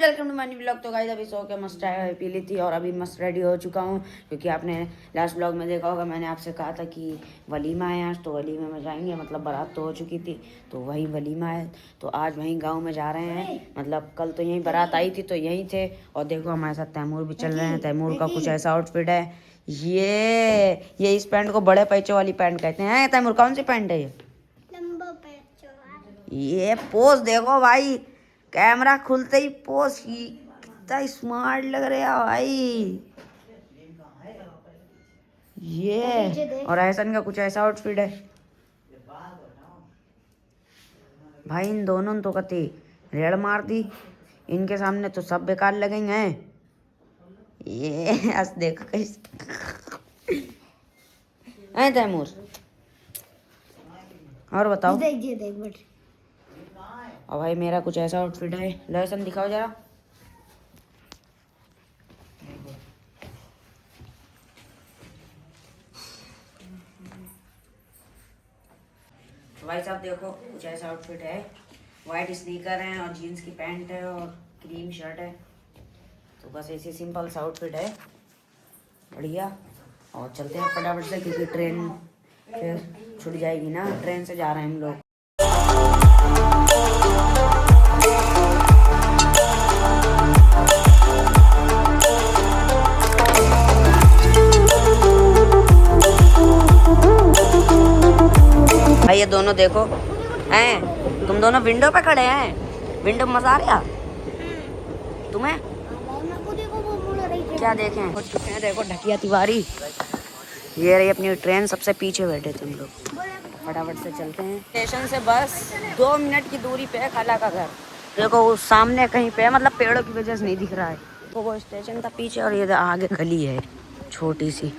Welcome to my new vlog. तो guys अभी सो के मस्त चाय पी ली थी और अभी मस्त रेडी हो चुका हूँ, क्योंकि आपने लास्ट व्लॉग में देखा होगा मैंने आपसे कहा था कि वलीमा है आज, तो वलीमे में जाएंगे। मतलब बारात तो हो चुकी थी तो वही वलीमा है, तो आज वहीं गाँव में जा रहे हैं। मतलब कल तो यहीं बारात आई थी तो यहीं थे। और देखो हमारे साथ तैमूर भी चल रहे हैं। तैमूर का कुछ ऐसा आउटफिट है, ये इस पैंट को बड़े पैचों वाली पैंट कहते हैं। तैमूर कौन सी पैंट है ये? ये पोज देखो भाई, कैमरा खुलते ही पोज, कितना स्मार्ट लग रहा है भाई ये। और ऐसन का कुछ ऐसा आउटफिट है भाई। इन दोनों ने तो कति रेड़ मार दी, इनके सामने तो सब बेकार लगेंगे। ये आज देखो कैसे ऐ तैमूर। और बताओ। देख और भाई मेरा कुछ ऐसा आउटफिट है, लहसन दिखाओ जरा। तो भाई साहब देखो कुछ ऐसा आउटफिट है, वाइट स्नीकर है और जीन्स की पैंट है और क्रीम शर्ट है। तो बस ऐसे सिंपल सा आउटफिट है, बढ़िया। और चलते हैं फटाफट से, क्योंकि ट्रेन फिर छूट जाएगी ना। ट्रेन से जा रहे हैं हम लोग। भाई ये दोनों देखो हैं, तुम दोनों विंडो पे खड़े हैं। विंडो मजा आ रहा तुम्हें? क्या देखें हो चुके हैं, देखो ढकिया तिवारी। ये रही अपनी ट्रेन, सबसे पीछे बैठे थे हम लोग। फटाफट से चलते हैं। स्टेशन से बस 2 मिनट की दूरी पे है खाला का घर। देखो वो सामने कहीं पे है, मतलब पेड़ों की वजह से नहीं दिख रहा है। तो वो स्टेशन था पीछे और ये आगे गली है, छोटी सी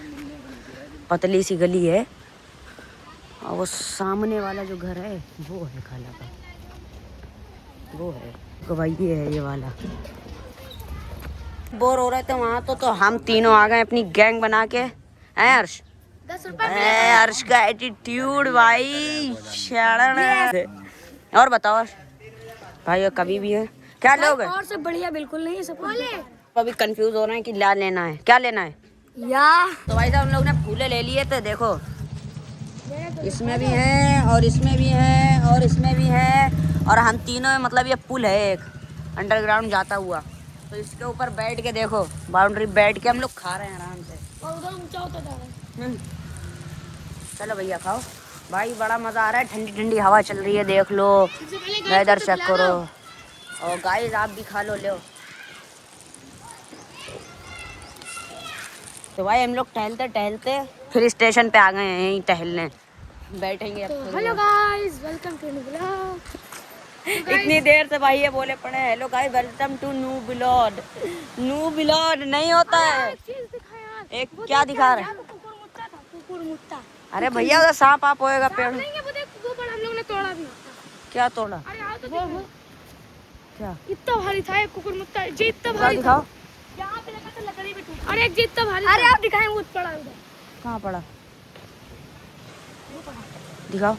पतली सी गली है। और वो सामने वाला जो घर है वो है खाला का, वो है भाई, ये है ये वाला। बोर हो रहे थे वहाँ तो हम तीनों आ गए अपनी गैंग बना के। हैं हर्ष? 10 रुपए हर्ष का एटीट्यूड भाई शरण। और बताओ भाई, और कभी भी है क्या लोग हैं? और सब बढ़िया, बिल्कुल नहीं सब अभी कंफ्यूज हो रहे हैं कि क्या लेना है, क्या लेना है या। तो भाई साहब हम लोग ने फूले ले लिए थे। देखो इसमें भी है और इसमें भी है और इसमें भी है, और हम तीनों में मतलब ये पुल है एक अंडरग्राउंड जाता हुआ, तो इसके ऊपर बैठ के देखो, बाउंड्री बैठ के हम लोग खा रहे हैं आराम से। और उधर ऊंचा होता जा रहा है। चलो भैया खाओ भाई, बड़ा मजा आ रहा है। ठंडी ठंडी हवा चल रही है, देख लो, वेदर चेक करो। और गाइस आप भी खा लो, लो। तो भाई हम लोग टहलते टहलते फिर स्टेशन पे आ गए हैं, यहीं टहलने बैठेंगे अब। तो hello guys, welcome to new vlog. इतनी देर से भाई ये बोले पड़े hello guys welcome to new vlog. New vlog नहीं होता है। एक क्या दिखा रहा है? कुकुर मुत्ता। अरे भैया उधर सांप आप होएगा पेड़। नहीं है, वो देख वो पर हम लोग ने तोड़ा भी। क्या तोड़ा? अरे आओ तो देखो, क्या इतना भारी था एक कुकुर मुत्ता जी, इतना भारी दिखाओ। यहाँ पे लगा था लकड़ी पे टूटा। अरे एक जी इतना भारी। अरे आप दिखाएं, वो पड़ा उधर। कहाँ पड़ा? दिखाओ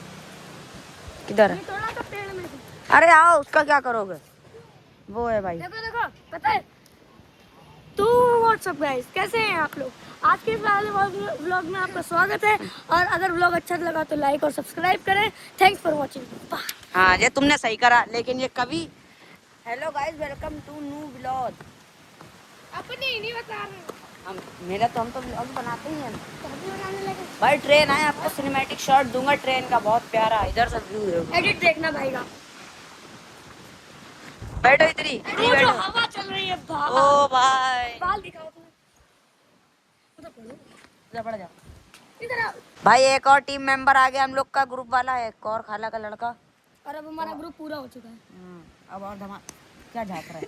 किधर है? तोड़ा तो पेड़ में से। अरे आओ, उसका क्या करोगे? वो है भाई। देखो देखो, पता है तो व्हाट्सअप गाइस, कैसे हैं आप लोग? आज के इस वाले व्लॉग में आपका स्वागत है। और अगर व्लॉग अच्छा लगा तो लाइक और सब्सक्राइब करें। Thanks for watching. हाँ ये तुमने सही करा, लेकिन ये कभी hello guys welcome to new vlog अपने नहीं बता रहे हम मेरा तो हम तो व्लॉग बनाते ही हैं बनाने लगे। भाई। ट्रेन है, आपको सिनेमैटिक शॉट दूंगा ट्रेन का, बहुत प्यारा इधर से व्यू है। एडिट देखना भाई का। बैठो इधर ही बैठो। हवा चल रही है बाहर। ओ भाई बाल दिखाओ तुम्हें। उधर पढ़ो, इधर पड़ जाओ। इधर आओ। भाई एक और टीम मेंबर आ गया हम लोग का, ग्रुप वाला है, एक और खाला का लड़का। और अब हमारा ग्रुप पूरा हो चुका है। अब और धमा क्या झाँक रहा है?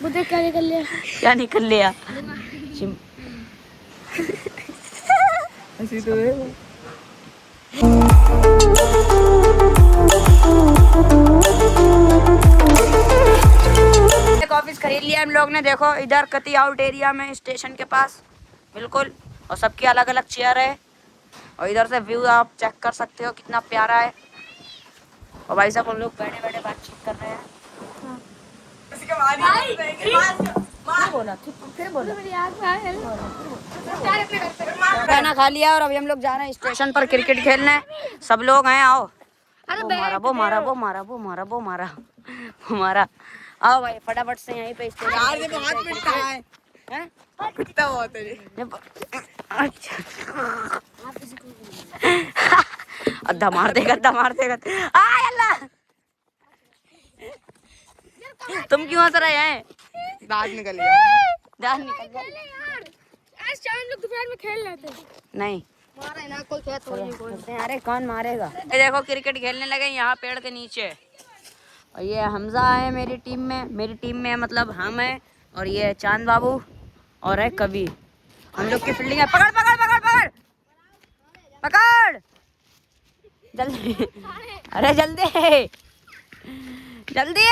वो देख क्या निकल लिया। क्या निकल लिया? ऐसी तो है। एक ऑफिस खरीद लिया हम लोग ने, देखो इधर कति आउट एरिया में स्टेशन के पास बिल्कुल, और सबकी अलग अलग चेयर है। और इधर से व्यू आप चेक कर सकते हो कितना प्यारा है। और भाई साहब हम लोग बैठे बैठे बातचीत कर रहे हैं। खाना खा लिया और अभी हम लोग जा रहे हैं स्टेशन पर क्रिकेट खेलने। सब लोग हैं, आओ। अरे वो मारा। आओ भाई फटाफट से यहीं पे स्टेशन। पिटता बहुत है। अच्छा अद्धा मार देगा अल्लाह। तुम क्यों हंस रहे हैं? दांत निकल गया। दांत निकल गया। आज शाम लोग दोपहर में खेल रहे थे। नहीं मारे ना कोई खेत कोई। अरे कौन मारेगा? ये देखो क्रिकेट खेलने लगे यहाँ पेड़ के नीचे। और ये हमजा है मेरी टीम में मतलब हम है, और ये है चांद बाबू और है कवि। हम लोग की फील्डिंग है। पकड़ पकड़ पकड़ पकड़ पकड़ जल्दी। अरे जल्दी जल्दी।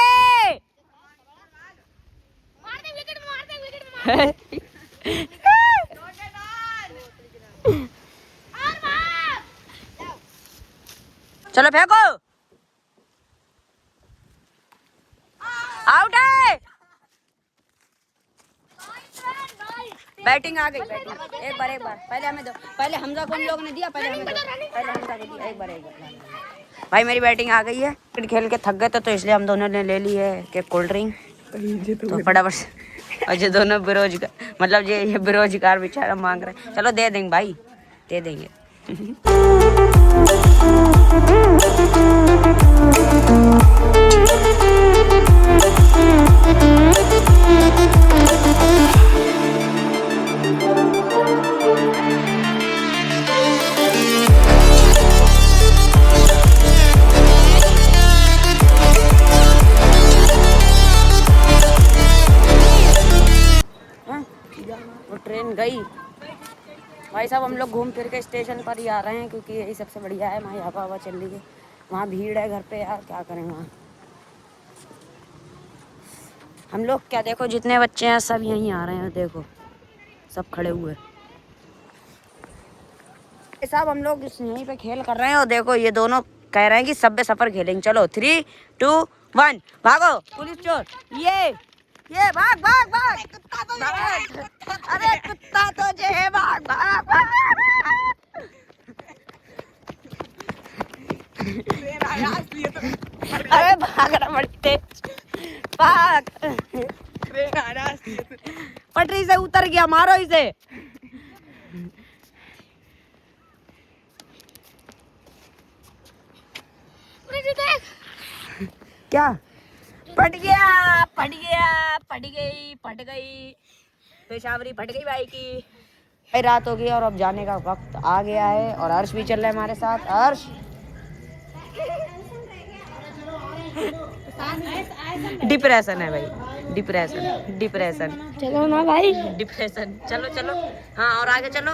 चलो फेंको। आउट है। बैटिंग आ गई। एक बार पहले हमें दो। पहले हमजा को हम लोग ने दिया, पहले हमें दो। पहले हमजा को दिया। एक बार भाई मेरी बैटिंग आ गई है। क्रिकेट खेल के थक गए तो इसलिए हम दोनों ने ले ली है कि कोल्ड ड्रिंक। तो फटाफट से। और जो दोनों बेरोजगार मतलब ये बेरोजगार बेचारा मांग रहे हैं। चलो दे देंगे भाई, दे देंगे। वो ट्रेन गई। भाई साहब हम लोग घूम फिर के स्टेशन पर ही आ रहे हैं क्योंकि यही सबसे बढ़िया है। वहाँ हवा चल रही है, वहाँ भीड़ है घर पे यार, क्या करें वहाँ। हम लोग क्या देखो जितने बच्चे हैं सब यहीं आ रहे हैं, देखो सब खड़े हुए। साहब हम लोग यहीं पे खेल कर रहे हैं और देखो ये दोनों कह रहे हैं कि सब सफर खेलेंगे। चलो 3, 2, 1 भागो पुलिस चोर। ये भाग भाग भाग। अरे कुत्ता तो जे है, भाग भाग भाग। अरे भाग रहा बढ़ते भाग। पटरी से उतर गया, मारो इसे। क्या फट गई पेशावरी फट गई भाई की। भाई रात हो गई और अब जाने का वक्त आ गया है और हर्ष भी चल रहा है हमारे साथ। हर्ष डिप्रेशन है भाई, डिप्रेशन। चलो ना भाई, डिप्रेशन। चलो हाँ और आगे चलो।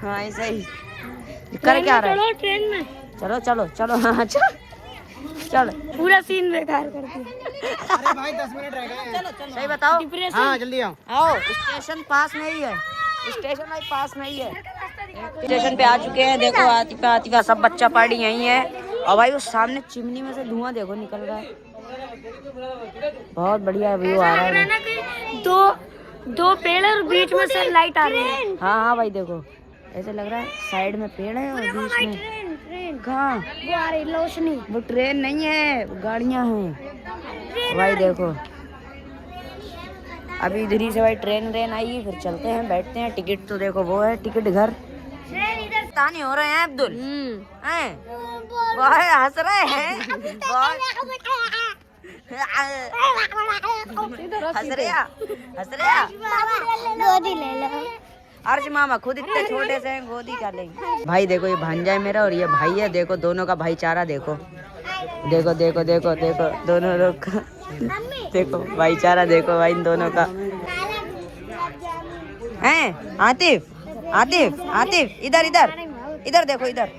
हाँ ऐसे ही कर क्या रहा है? ट्रेन में चलो हाँ चल। पूरा सीन बेकार कर दिया। अरे भाई 10 मिनट रह गए। चलो सही बताओ। हाँ जल्दी आओ। स्टेशन पास में ही है। स्टेशन भाई पास में ही है। स्टेशन पे आ चुके हैं। देखो आतिफा सब बच्चा पार्टी यही है। और भाई उस सामने चिमनी में से धुआं देखो निकल रहा है, बहुत बढ़िया व्यू आ रहा है। दो पेड़ और बीच में से लाइट आ रही है। हाँ भाई देखो ऐसे लग रहा है साइड में पेड़ है और बीच में कहाँ वो आ रही रोशनी। वो ट्रेन नहीं है, वो गाड़ियाँ हैं भाई। देखो अभी इधर ही से भाई ट्रेन आई, फिर चलते हैं बैठते हैं। टिकट तो देखो वो है, टिकट घर तानी हो रहे हैं अब्दुल हैं। बहुत हंस रहे हैं, हंस रहे। गोदी ले लो। अर्ज मामा खुद इतने छोटे से हैं, गोदी क्या लेंगे। भाई देखो ये भांजा है मेरा और ये भाई है। देखो दोनों का भाईचारा देखो दोनों लोग का देखो भाईचारा देखो भाई इन दोनों का हैं। आतिफ इधर देखो, इधर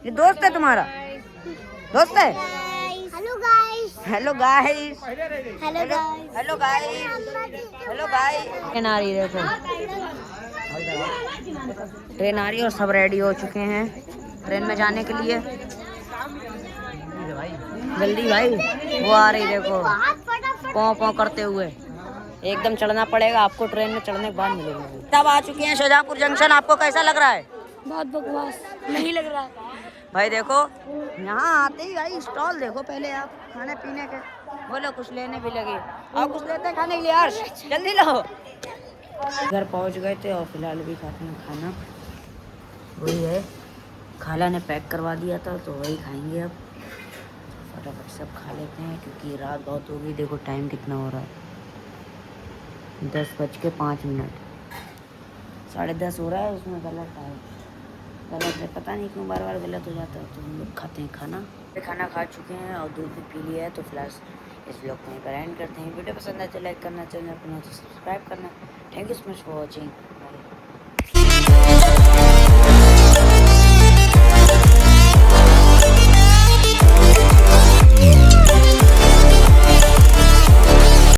ये दोस्त है तुम्हारा, दोस्त है। हेलो गाइस ट्रेन आ रही है, देखो ट्रेन आ रही है और सब रेडी हो चुके हैं ट्रेन में जाने के लिए। जल्दी भाई, वो आ रही देखो, पौ पौ करते हुए। एकदम चढ़ना पड़ेगा आपको, ट्रेन में चढ़ने के बाद मिलेंगे। तब आ चुके हैं शाहजहांपुर जंक्शन, आपको कैसा लग रहा है? बहुत बकवास नहीं लग रहा। भाई देखो, यहाँ आते ही भाई स्टॉल देखो पहले आप, खाने पीने के। बोलो कुछ लेने भी लगे, और कुछ लेते हैं खाने के लिए यार, जल्दी लो। घर पहुँच गए थे और फिलहाल भी खाते हैं खाना, वही है, खाला ने पैक करवा दिया था तो वही खाएंगे अब। फटाफट सब खा लेते हैं क्योंकि रात बहुत हो गई। देखो टाइम कितना हो रहा है, 10:05, 10:30 हो रहा है। उसमें गलत है, गलत है, पता नहीं क्यों बार बार गलत हो जाता है। तो हम लोग खाते हैं खाना, खाना खा चुके हैं और दूध भी पी लिया है। तो फिलहाल इस व्लॉग को यहीं पर एंड करते हैं। वीडियो पसंद आए तो लाइक करना, चैनल को सब्सक्राइब करना। Thank you so much for watching.